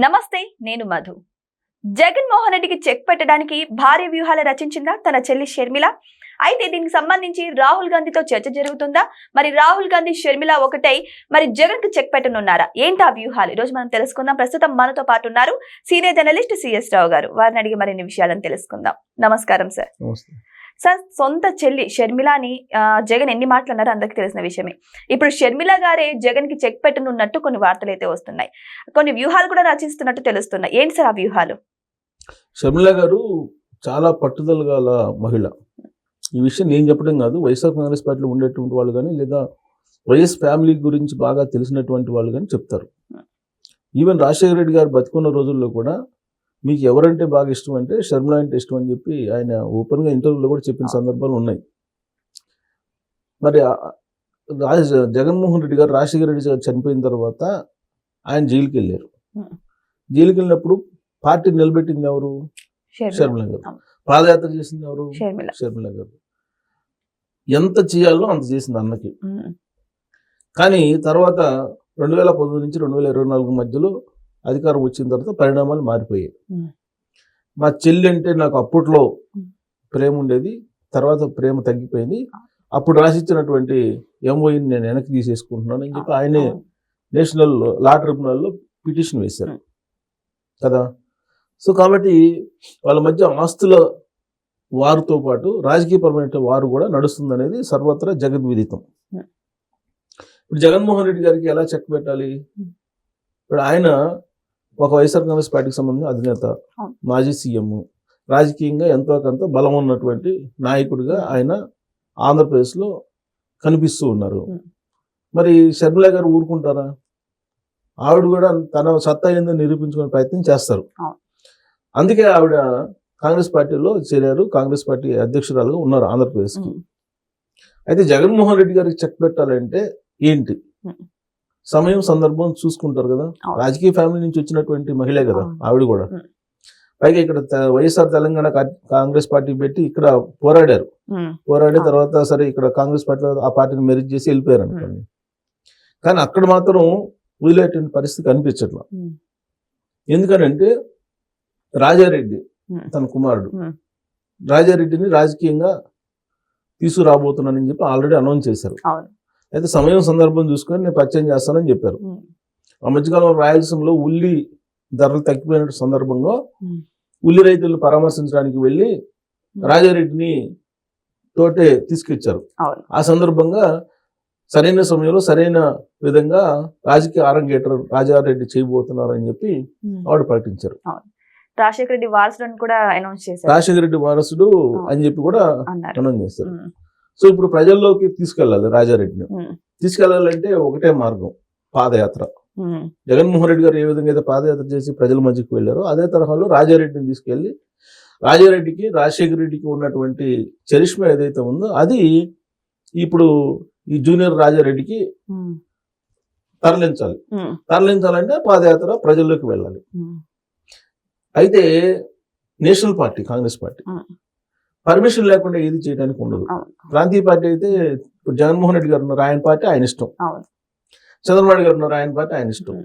నమస్తే, నేను మధు. జగన్మోహన్ రెడ్డికి చెక్ పెట్టడానికి భారీ వ్యూహాలు రచించిందా తన చెల్లి షర్మిల? అయితే దీనికి సంబంధించి రాహుల్ గాంధీతో చర్చ జరుగుతుందా? మరి రాహుల్ గాంధీ షర్మిల ఒకటై మరి జగన్ కు చెక్ పెట్టనున్నారా? ఏంటా వ్యూహాలు? ఈ రోజు మనం తెలుసుకుందాం. ప్రస్తుతం మనతో పాటు ఉన్నారు సీనియర్ జర్నలిస్ట్ సిఎస్ రావు గారు. వారిని అడిగి మరిన్ని విషయాలను తెలుసుకుందాం. నమస్కారం సార్. సార్, సొంత చెల్లి షర్మిలాని జగన్ ఎన్ని మాటలు అన్నారో అందరికి తెలిసిన విషయమే. ఇప్పుడు షర్మిల గారే జగన్ కి చెక్ పెట్టనున్నట్టు కొన్ని వార్తలు అయితే వస్తున్నాయి. కొన్ని వ్యూహాలు కూడా రచిస్తున్నట్టు తెలుస్తున్నాయి. ఏంటి సార్ ఆ వ్యూహాలు? షర్మిల గారు చాలా పట్టుదల గల మహిళ. ఈ విషయం నేను చెప్పడం కాదు, వైఎస్ఆర్ కాంగ్రెస్ పార్టీలో ఉండేటువంటి వాళ్ళు కానీ లేదా వైఎస్ ఫ్యామిలీ గురించి బాగా తెలిసినటువంటి వాళ్ళు కానీ చెప్తారు. ఈవెన్ రాజశేఖర రెడ్డి గారు బతుకున్న రోజుల్లో కూడా మీకు ఎవరంటే బాగా ఇష్టం అంటే షర్మిల అంటే ఇష్టం అని చెప్పి ఆయన ఓపెన్గా ఇంటర్వ్యూలో కూడా చెప్పిన సందర్భాలు ఉన్నాయి. మరి జగన్మోహన్ రెడ్డి గారు రాజశేఖర రెడ్డి గారు చనిపోయిన తర్వాత ఆయన జైలుకి వెళ్ళారు. జైలుకి వెళ్ళినప్పుడు పార్టీ నిలబెట్టింది ఎవరు? షర్మిల గారు. పాదయాత్ర చేసింది ఎవరు? షర్మిల గారు. ఎంత చేయాలో అంత చేసింది అన్నకి. కానీ తర్వాత 2019 నుంచి 2024 మధ్యలో అధికారం వచ్చిన తర్వాత పరిణామాలు మారిపోయాయి. మా చెల్లి అంటే నాకు అప్పట్లో ప్రేమ ఉండేది, తర్వాత ప్రేమ తగ్గిపోయింది. అప్పుడు రాసిచ్చినటువంటి ఎంఓఈని నేను వెనక్కి తీసేసుకుంటున్నాను అని చెప్పి ఆయనే నేషనల్ లా ట్రిబ్యునల్లో పిటిషన్ వేశారు కదా. సో కాబట్టి వాళ్ళ మధ్య ఆస్తుల వారుతో పాటు రాజకీయపరమైన వారు కూడా నడుస్తుంది అనేది సర్వత్రా జగద్విదితం. ఇప్పుడు జగన్మోహన్ రెడ్డి గారికి ఎలా చెక్ పెట్టాలి? ఇప్పుడు ఆయన ఒక వైఎస్ఆర్ కాంగ్రెస్ పార్టీకి సంబంధించిన అధినేత, మాజీ సీఎం, రాజకీయంగా ఎంతో కొంత బలం ఉన్నటువంటి నాయకుడిగా ఆయన ఆంధ్రప్రదేశ్లో కనిపిస్తూ ఉన్నారు. మరి షర్మిల గారు ఊరుకుంటారా? ఆవిడ కూడా తన సత్తా ఏందో నిరూపించుకునే ప్రయత్నం చేస్తారు. అందుకే ఆవిడ కాంగ్రెస్ పార్టీలో చేరారు, కాంగ్రెస్ పార్టీ అధ్యక్షురాలుగా ఉన్నారు ఆంధ్రప్రదేశ్కి. అయితే జగన్మోహన్ రెడ్డి గారికి చెక్ పెట్టాలంటే ఏంటి? సమయం సందర్భం చూసుకుంటారు కదా. రాజకీయ ఫ్యామిలీ నుంచి వచ్చినటువంటి మహిళే కదా ఆవిడ కూడా. పైగా ఇక్కడ వైఎస్ఆర్ తెలంగాణ కాంగ్రెస్ పార్టీ పెట్టి ఇక్కడ పోరాడిన తర్వాత సరే ఇక్కడ కాంగ్రెస్ పార్టీలో ఆ పార్టీని మెరిట్ చేసి వెళ్ళిపోయారు అనుకోండి. కానీ అక్కడ మాత్రం వదిలేటువంటి పరిస్థితి కనిపించట్లా. ఎందుకనంటే రాజారెడ్డి తన కుమారుడు రాజారెడ్డిని రాజకీయంగా తీసుకురాబోతున్నానని చెప్పి ఆల్రెడీ అనౌన్స్ చేశారు. అయితే సమయం సందర్భం చూసుకొని నేను పరిచయం చేస్తానని చెప్పారు. ఆ మధ్యకాలంలో రాయలసీమలో ఉల్లి ధరలు తగ్గిపోయిన సందర్భంగా ఉల్లి రైతులను పరామర్శించడానికి వెళ్ళి రాజారెడ్డిని తోటే తీసుకొచ్చారు. ఆ సందర్భంగా సరైన సమయంలో సరైన విధంగా రాజకీయ అరంగేటర్ రాజారెడ్డి చేయబోతున్నారు అని చెప్పి ఆవిడ ప్రకటించారు. రాజశేఖర రెడ్డి వారసుడు కూడా అనౌన్స్ చేశారు. రాజశేఖర రెడ్డి వారసుడు అని చెప్పి కూడా అనౌన్స్ చేస్తారు. సో ఇప్పుడు ప్రజల్లోకి తీసుకెళ్ళాలి, రాజారెడ్డిని తీసుకెళ్లాలంటే ఒకటే మార్గం, పాదయాత్ర. జగన్మోహన్ రెడ్డి గారు ఏ విధంగా అయితే పాదయాత్ర చేసి ప్రజల మధ్యకి వెళ్ళారో అదే తరహాలో రాజారెడ్డిని తీసుకెళ్లి రాజారెడ్డికి రాజశేఖర రెడ్డికి ఉన్నటువంటి చరిష్మా ఏదైతే ఉందో అది ఇప్పుడు ఈ జూనియర్ రాజారెడ్డికి తరలించాలంటే పాదయాత్ర ప్రజల్లోకి వెళ్ళాలి. అయితే national party Congress party permission లేకుండా ఏది చేయడానికి ఉండదు. ప్రాంతీయ పార్టీ అయితే ఇప్పుడు జగన్మోహన్ రెడ్డి గారు ఉన్నారు, ఆయన పార్టీ ఆయన ఇష్టం. చంద్రబాబు గారు ఉన్నారు, ఆయన పార్టీ ఆయన ఇష్టం.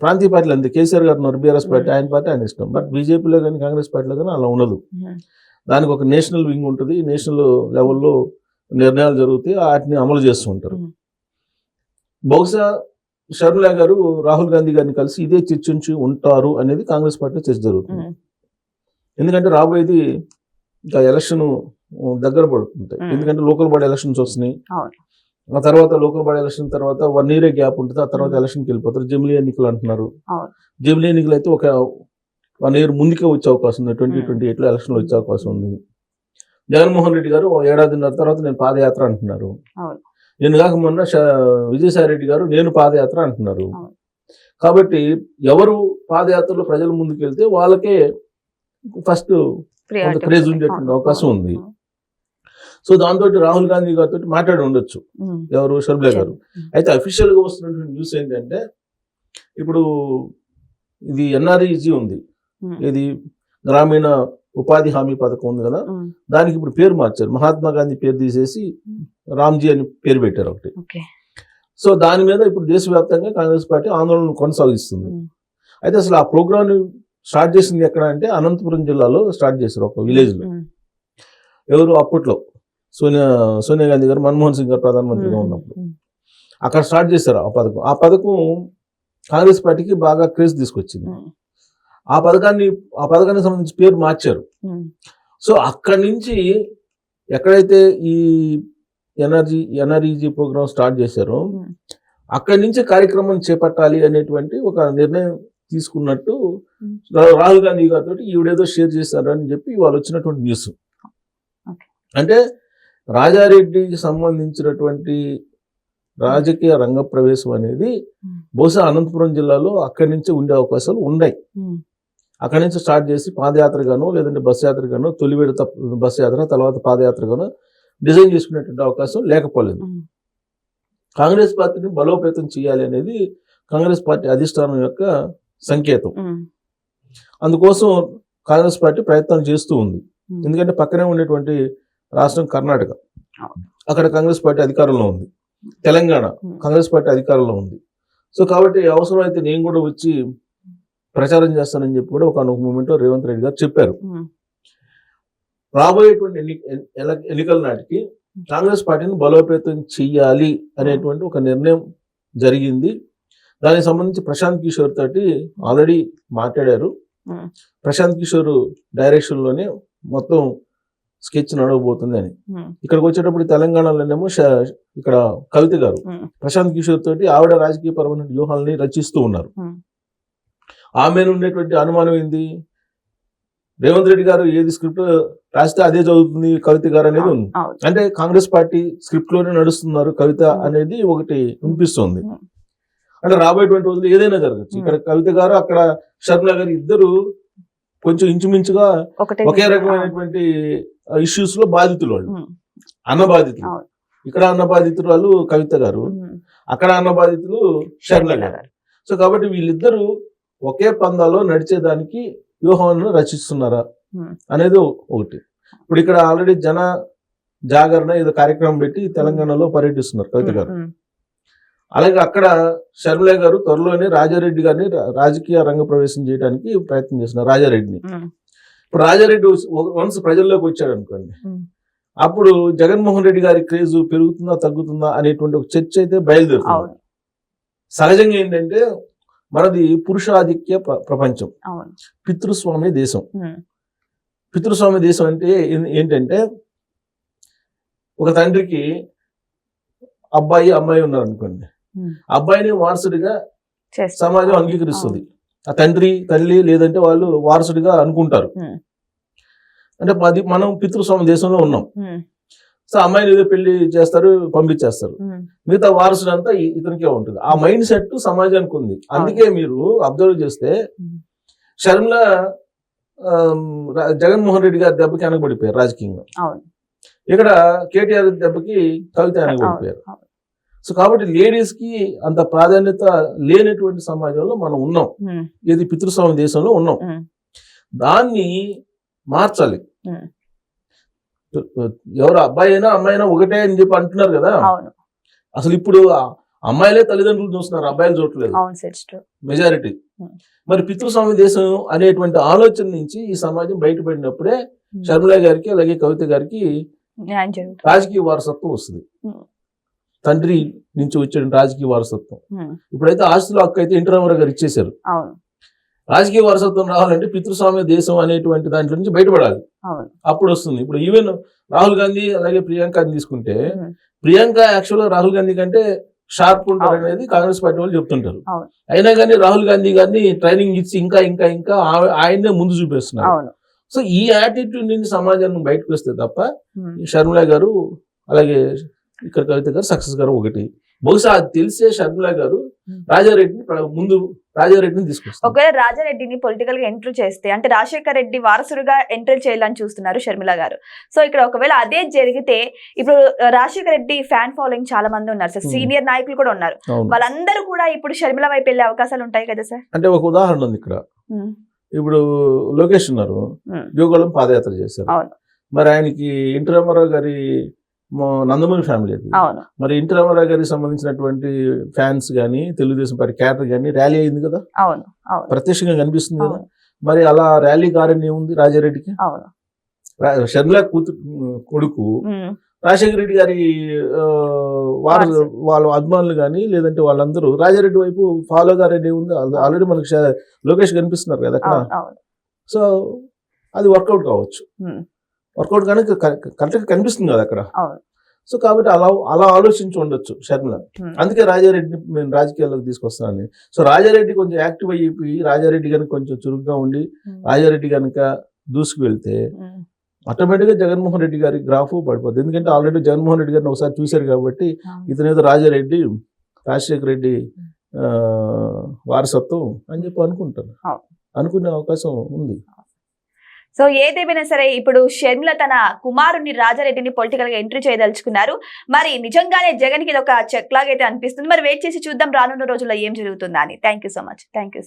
ప్రాంతీయ పార్టీలు అంతే, కేసీఆర్ గారు ఉన్నారు, బీఆర్ఎస్ పార్టీ ఆయన పార్టీ ఆయన ఇష్టం. బట్ బీజేపీలో కానీ కాంగ్రెస్ పార్టీలో కానీ అలా ఉండదు. దానికి ఒక నేషనల్ వింగ్ ఉంటుంది, నేషనల్ లెవెల్లో నిర్ణయాలు జరుగుతాయి, వాటిని అమలు చేస్తూ ఉంటారు. బహుశా షర్మిల గారు రాహుల్ గాంధీ గారిని కలిసి ఇదే చర్చించి ఉంటారు అనేది కాంగ్రెస్ పార్టీలో చర్చ జరుగుతుంది. ఎందుకంటే రాబోయేది ఇంకా ఎలక్షన్ దగ్గర పడుతుంటాయి. ఎందుకంటే లోకల్ బాడీ ఎలక్షన్స్ వస్తున్నాయి. ఆ తర్వాత లోకల్ బాడీ ఎలక్షన్ తర్వాత 1 year గ్యాప్ ఉంటుంది. ఆ తర్వాత ఎలక్షన్కి వెళ్ళిపోతారు. జమిలీ ఎన్నికలు అంటున్నారు. జమిలీ ఎన్నికలు అయితే ఒక 1 year ముందుకే వచ్చే అవకాశం ఉంది. 2028లో ఎలక్షన్లు వచ్చే అవకాశం ఉంది. జగన్మోహన్ రెడ్డి గారు 1.5 years తర్వాత నేను పాదయాత్ర అంటున్నారు. నేను కాక మొన్న విజయసాయి రెడ్డి గారు నేను పాదయాత్ర అంటున్నారు. కాబట్టి ఎవరు పాదయాత్రలో ప్రజల ముందుకు వెళ్తే వాళ్ళకే ఫస్ట్ క్రేజ్ ఉండేటువంటి అవకాశం ఉంది. సో దాంతో రాహుల్ గాంధీ గారితో మాట్లాడి ఉండొచ్చు ఎవరు, షర్మిల గారు. అయితే అఫీషియల్ గా వస్తున్నటువంటి న్యూస్ ఏంటంటే ఇప్పుడు ఇది ఎన్ఆర్ఈజీ ఉంది, ఇది గ్రామీణ ఉపాధి హామీ పథకం ఉంది కదా, దానికి ఇప్పుడు పేరు మార్చారు. మహాత్మా గాంధీ పేరు తీసేసి రామ్జీ అని పేరు పెట్టారు ఒకటి. సో దాని మీద ఇప్పుడు దేశవ్యాప్తంగా కాంగ్రెస్ పార్టీ ఆందోళన కొనసాగిస్తుంది. అయితే అసలు ఆ ప్రోగ్రామ్ స్టార్ట్ చేసింది ఎక్కడ అంటే అనంతపురం జిల్లాలో స్టార్ట్ చేశారు, ఒక విలేజ్ లో. ఎవరు అప్పట్లో సోనియా గాంధీ గారు, మన్మోహన్ సింగ్ గారు ప్రధానమంత్రిగా ఉన్నప్పుడు అక్కడ స్టార్ట్ చేశారు ఆ పథకం కాంగ్రెస్ పార్టీకి బాగా క్రేజ్ తీసుకొచ్చింది. ఆ పథకానికి సంబంధించి పేరు మార్చారు. సో అక్కడి నుంచి ఎక్కడైతే ఈ ఎన్ఆర్ఈజీ ప్రోగ్రామ్ స్టార్ట్ చేశారో అక్కడి నుంచి కార్యక్రమం చేపట్టాలి అనేటువంటి ఒక నిర్ణయం తీసుకున్నట్టు రాహుల్ గాంధీ గారితో ఈవిడేదో షేర్ చేశారు అని చెప్పి వాళ్ళు వచ్చినటువంటి న్యూస్. అంటే రాజారెడ్డికి సంబంధించినటువంటి రాజకీయ రంగ ప్రవేశం అనేది బహుశా అనంతపురం జిల్లాలో అక్కడి నుంచి ఉండే అవకాశాలు ఉన్నాయి. అక్కడి నుంచి స్టార్ట్ చేసి పాదయాత్రగానో లేదంటే బస్ యాత్రగానో, తొలి విడత బస్ యాత్ర, తర్వాత పాదయాత్రగానో డిజైన్ చేసుకునేటువంటి అవకాశం లేకపోలేదు. కాంగ్రెస్ పార్టీని బలోపేతం చేయాలి అనేది కాంగ్రెస్ పార్టీ అధిష్టానం యొక్క సంకేతం. అందుకోసం కాంగ్రెస్ పార్టీ ప్రయత్నాలు చేస్తూ ఉంది. ఎందుకంటే పక్కనే ఉండేటువంటి రాష్ట్రం కర్ణాటక, అక్కడ కాంగ్రెస్ పార్టీ అధికారంలో ఉంది. తెలంగాణ కాంగ్రెస్ పార్టీ అధికారంలో ఉంది. సో కాబట్టి అవసరమైతే నేను కూడా వచ్చి ప్రచారం చేస్తానని చెప్పి కూడా ఒక మూమెంట్ లో రేవంత్ రెడ్డి గారు చెప్పారు. రాబోయేటువంటి ఎన్నికల నాటికి కాంగ్రెస్ పార్టీని బలోపేతం చెయ్యాలి అనేటువంటి ఒక నిర్ణయం జరిగింది. దానికి సంబంధించి ప్రశాంత్ కిషోర్ తోటి ఆల్రెడీ మాట్లాడారు. ప్రశాంత్ కిషోర్ డైరెక్షన్ లోనే మొత్తం స్కెచ్ నడవబోతుంది అని. ఇక్కడికి వచ్చేటప్పుడు తెలంగాణలోనేమో ఇక్కడ కవిత గారు ప్రశాంత్ కిషోర్ తోటి ఆవిడ రాజకీయ పరమైన వ్యూహాలని రచిస్తూ ఉన్నారు. ఆమె ఉండేటువంటి అనుమానం ఏంది, రేవంత్ రెడ్డి గారు ఏది స్క్రిప్ట్ రాస్తే అదే చదువుతుంది కవిత గారు అనేది ఉంది. అంటే కాంగ్రెస్ పార్టీ స్క్రిప్ట్ లోనే నడుస్తున్నారు కవిత అనేది ఒకటి వినిపిస్తుంది. అంటే రాబోయేటువంటి రోజులు ఏదైనా జరగచ్చు. ఇక్కడ కవిత గారు, అక్కడ షర్మిల గారు ఇద్దరు కొంచెం ఇంచుమించుగా ఒకే రకమైనటువంటి ఇష్యూస్ లో బాధితులు. వాళ్ళు అన్న బాధితులు. ఇక్కడ అన్న బాధితులు వాళ్ళు కవిత గారు, అక్కడ అన్న బాధితులు షర్మిల గారు. సో కాబట్టి వీళ్ళిద్దరూ ఒకే పందాలో నడిచేదానికి వ్యూహాలను రచిస్తున్నారా అనేది ఒకటి. ఇప్పుడు ఇక్కడ ఆల్రెడీ జన జాగరణ ఏదో కార్యక్రమం పెట్టి తెలంగాణలో పర్యటిస్తున్నారు కవిత గారు. అలాగే అక్కడ షర్మిల గారు త్వరలోనే రాజారెడ్డి గారిని రాజకీయ రంగ ప్రవేశం చేయడానికి ప్రయత్నం చేస్తున్నారు, రాజారెడ్డిని. ఇప్పుడు రాజారెడ్డి వన్స్ ప్రజల్లోకి వచ్చాడు అనుకోండి, అప్పుడు జగన్మోహన్ రెడ్డి గారి క్రేజ్ పెరుగుతుందా తగ్గుతుందా అనేటువంటి ఒక చర్చ అయితే బయలుదేరుతుంది. సహజంగా ఏంటంటే మనది పురుషాధిక్య ప్రపంచం, పితృస్వామ్య దేశం. పితృస్వామ్య దేశం అంటే ఏంటంటే ఒక తండ్రికి అబ్బాయి అమ్మాయి ఉన్నారు అనుకోండి, అబ్బాయిని వారసుడిగా సమాజం అంగీకరిస్తుంది. ఆ తండ్రి తల్లి లేదంటే వాళ్ళు వారసుడిగా అనుకుంటారు. అంటే మనం పితృస్వామ్య దేశంలో ఉన్నాం. సో అమ్మాయిని ఏదో పెళ్లి చేస్తారు, పంపించేస్తారు, మిగతా వారసుడు అంతా ఇతనికే ఉంటుంది. ఆ మైండ్ సెట్ సమాజానికి ఉంది. అందుకే మీరు అబ్జర్వ్ చేస్తే షర్మిల జగన్మోహన్ రెడ్డి గారి దెబ్బకి వెనకబడిపోయారు రాజకీయంగా. ఇక్కడ కేటీఆర్ దెబ్బకి కవిత వెనకబడిపోయారు. సో కాబట్టి లేడీస్ కి అంత ప్రాధాన్యత లేనటువంటి సమాజంలో మనం ఉన్నాం. ఇది పితృస్వామ్య దేశంలో ఉన్నాం. దాన్ని మార్చాలి. ఎవరు అబ్బాయి అయినా అమ్మాయి అయినా ఒకటే అని చెప్పి అంటున్నారు కదా. అసలు ఇప్పుడు అమ్మాయిలే తల్లిదండ్రులు చూస్తున్నారు, అబ్బాయిలు చూడట్లేదు మెజారిటీ. మరి పితృస్వామ్య దేశం అనేటువంటి ఆలోచన నుంచి ఈ సమాజం బయటపడినప్పుడే షర్మిల గారికి అలాగే కవిత గారికి రాజకీయ వారసత్వం వస్తుంది. తండ్రి నుంచి వచ్చే రాజకీయ వారసత్వం. ఇప్పుడైతే ఆస్తులు హక్కు అయితే ఎన్టీ రామారావు గారు ఇచ్చేశారు. రాజకీయ వారసత్వం రావాలంటే పితృస్వామ్య దేశం అనేటువంటి దాంట్లో నుంచి బయటపడాలి, అప్పుడు వస్తుంది. ఇప్పుడు ఈవెన్ రాహుల్ గాంధీ అలాగే ప్రియాంకని తీసుకుంటే, ప్రియాంక యాక్చువల్గా రాహుల్ గాంధీ కంటే షార్ప్ ఉంటారు అనేది కాంగ్రెస్ పార్టీ వాళ్ళు చెప్తుంటారు. అయినా కానీ రాహుల్ గాంధీ గారిని ట్రైనింగ్ ఇచ్చి ఇంకా ఇంకా ఇంకా ఆయన్నే ముందు చూపిస్తున్నారు. సో ఈ యాటిట్యూడ్ నుంచి సమాజాన్ని బయటకు వస్తే తప్ప షర్మిల గారు అలాగే ఇక్కడ కవిత గారు సక్సెస్ గారు ఒకటి. బహుశా అది తెలిసే షర్మిల గారు రాజారెడ్డిని తీసుకొస్తారు. ఒకవేళ రాజారెడ్డిని పొలిటికల్ గా ఎంట్రీ చేస్తే, అంటే రాజశేఖర్ రెడ్డి వారసుడిగా ఎంట్రీ చేయాలని చూస్తున్నారు షర్మిల గారు. సో ఇక్కడ ఒకవేళ అదే జరిగితే, ఇప్పుడు రాజశేఖర్ రెడ్డి ఫ్యాన్ ఫాలోయింగ్ చాలా మంది ఉన్నారు సార్, సీనియర్ నాయకులు కూడా ఉన్నారు. వాళ్ళందరూ కూడా ఇప్పుడు షర్మిల వైపు వెళ్ళే అవకాశాలు ఉంటాయి కదా సార్. అంటే ఒక ఉదాహరణ ఉంది ఇక్కడ. ఇప్పుడు లోకేష్ ఉన్నారు, యోగళం పాదయాత్ర చేశారు. మరి ఆయనకి ఎన్టీ రామారావు గారి నందమూరి ఫ్యామిలీ అది. అవును మరి ఎన్టీ రామారావు గారికి సంబంధించినటువంటి ఫ్యాన్స్ కానీ తెలుగుదేశం పార్టీ క్యాడర్ కానీ ర్యాలీ అయింది కదా, అవును అవును ప్రత్యక్షంగా కనిపిస్తుంది కదా. అవును మరి అలా ర్యాలీ కారణం ఏముంది రాజారెడ్డికి? అవును షర్మిల కొడుకు ఉమ్, రాజశేఖర రెడ్డి గారి వాళ్ళ అభిమానులు కానీ లేదంటే వాళ్ళందరూ రాజారెడ్డి వైపు ఫాలో గారెడ్డి ఉంది. ఆల్రెడీ మనకి లోకేష్ కనిపిస్తున్నారు కదా అక్కడ. అవును అవును సో అది వర్కౌట్ కావచ్చు, ఉమ్, వర్కౌట్ కానీ కరెక్ట్గా కనిపిస్తుంది కదా అక్కడ. అవును సో కాబట్టి అలా ఆలోచించి ఉండొచ్చు షర్మిల. ఉమ్, అందుకే రాజారెడ్డి నేను రాజకీయాల్లోకి తీసుకొస్తానని. సో రాజారెడ్డి కొంచెం యాక్టివ్ అయిపోయి రాజారెడ్డి కనుక కొంచెం చురుగ్గా ఉండి ఉమ్, రాజారెడ్డి కనుక దూసుకు వెళ్తే ఉమ్, ఆటోమేటిక్గా జగన్మోహన్ రెడ్డి గారి గ్రాఫ్ పడిపోతుంది. ఎందుకంటే ఆల్రెడీ జగన్మోహన్ రెడ్డి గారిని ఒకసారి చూశారు కాబట్టి అవును. ఇతనేదో రాజారెడ్డి రాజశేఖర రెడ్డి వారసత్వం అని చెప్పి అనుకుంటారు, అవును. అనుకునే అవకాశం ఉంది. సో ఏదేమైనా సరే ఇప్పుడు షర్మిల తన కుమారుని రాజారెడ్డిని పొలిటికల్ గా ఎంట్రీ చేయదలుచుకున్నారు. మరి నిజంగానే జగన్ కి ఇది ఒక చెక్ లాగైతే అనిపిస్తుంది. మరి వెయిట్ చేసి చూద్దాం రానున్న రోజుల్లో ఏం జరుగుతుందా అని. Thank you so much. Thank you.